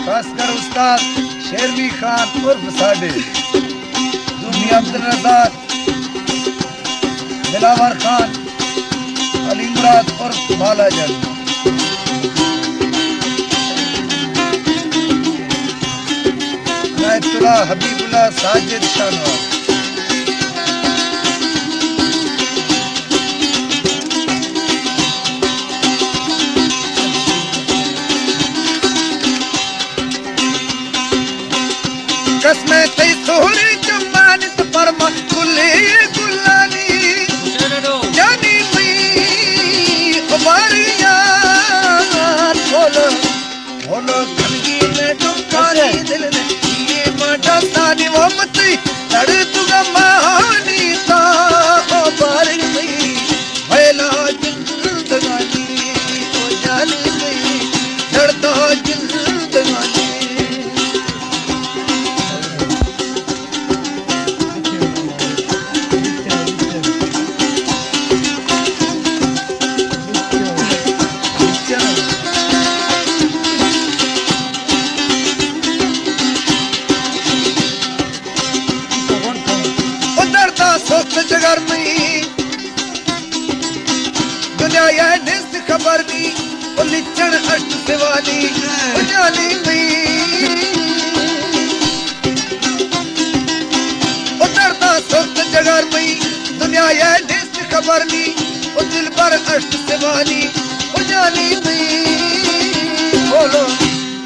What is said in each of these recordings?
खासकर उस्ताद शेरवी खान उर्फ साडे दुनिया अब्दुल रज़ाक दिलावर खान अली मुराद उर्फ बालाजन नायतुल्लाह हबीबुल्लाह साजिद शानवार कसमें तई सोहरे जमानत परमा कुले गुलानी जानी मई उबारिया बोलो बोलो गंगी में डुबकानी दिल ने ये माटा तानी वो मती लड़ तुगा महानी ता उबारी मई भैला जिंदगानी ओ जानी मई लड़ता जिंदगानी जगर में दुनिया ये निस्त खबर नी उलिचन अष्ट सिवानी उजाली में उतरता सुक्त जगर में दुनिया ये निस्त खबर नी दिल पर अष्ट सिवानी उजाली में बोलो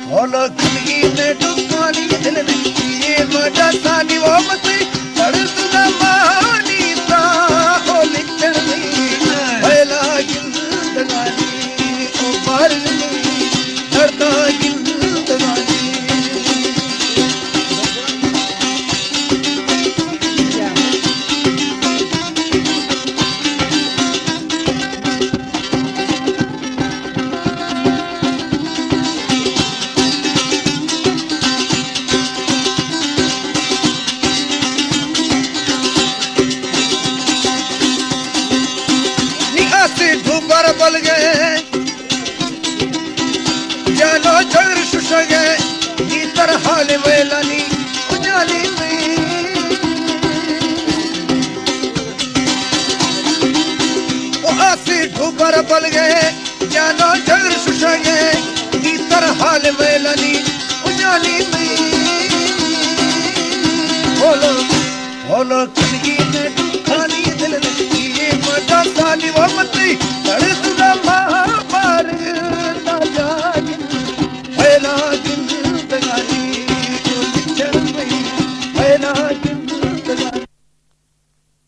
बोलो जिंदगी में डुबकानी दिल ने ये मजा सानी वो मती लड़ तुगा महानी ओ लिखण में भैला जिंदगानी ओ बार में लड़ता जिंदगानी ढूबर बल गए जानो झगड़ शुश गए गीतर हाल वेलानी उजाली में ओ आसी ढूबर बल गए जानो झगड़ शुश गए गीतर हाल वेलानी उजाली में बोलो बोलो जिंदगी में दुखानी दिल ने ये मजा सानी वो मती लड़ तुगा महापार ना जागिन भैला जिंदगानी को लिखण में भैला